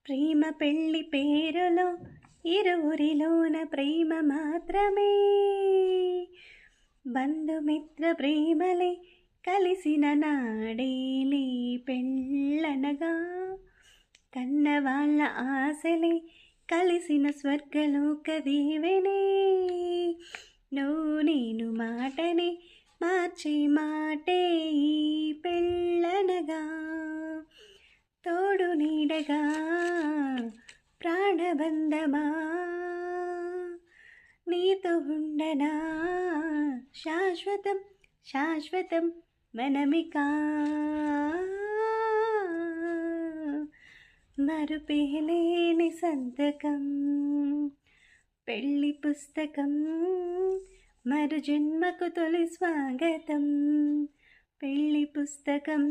ప్రేమ పెళ్లి పేరులో ఇరువురిలోన ప్రేమ మాత్రమే, బంధుమిత్ర ప్రేమలే కలిసిన నాడేలే పెళ్ళనగా, కన్నవాళ్ళ ఆశలే కలిసిన స్వర్గలోక దీవెనే, నువ్వు నేను మాటనే మార్చే మాటే ఈ పెళ్ళనగా, తోడు నీడగా ప్రాణబంధమా నీతో ఉండనా, శాశ్వతం శాశ్వతం మనమికా, మరుపేలేని సంతకం పెళ్లి పుస్తకం, మరు జన్మకు తొలి స్వాగతం పెళ్లి పుస్తకం.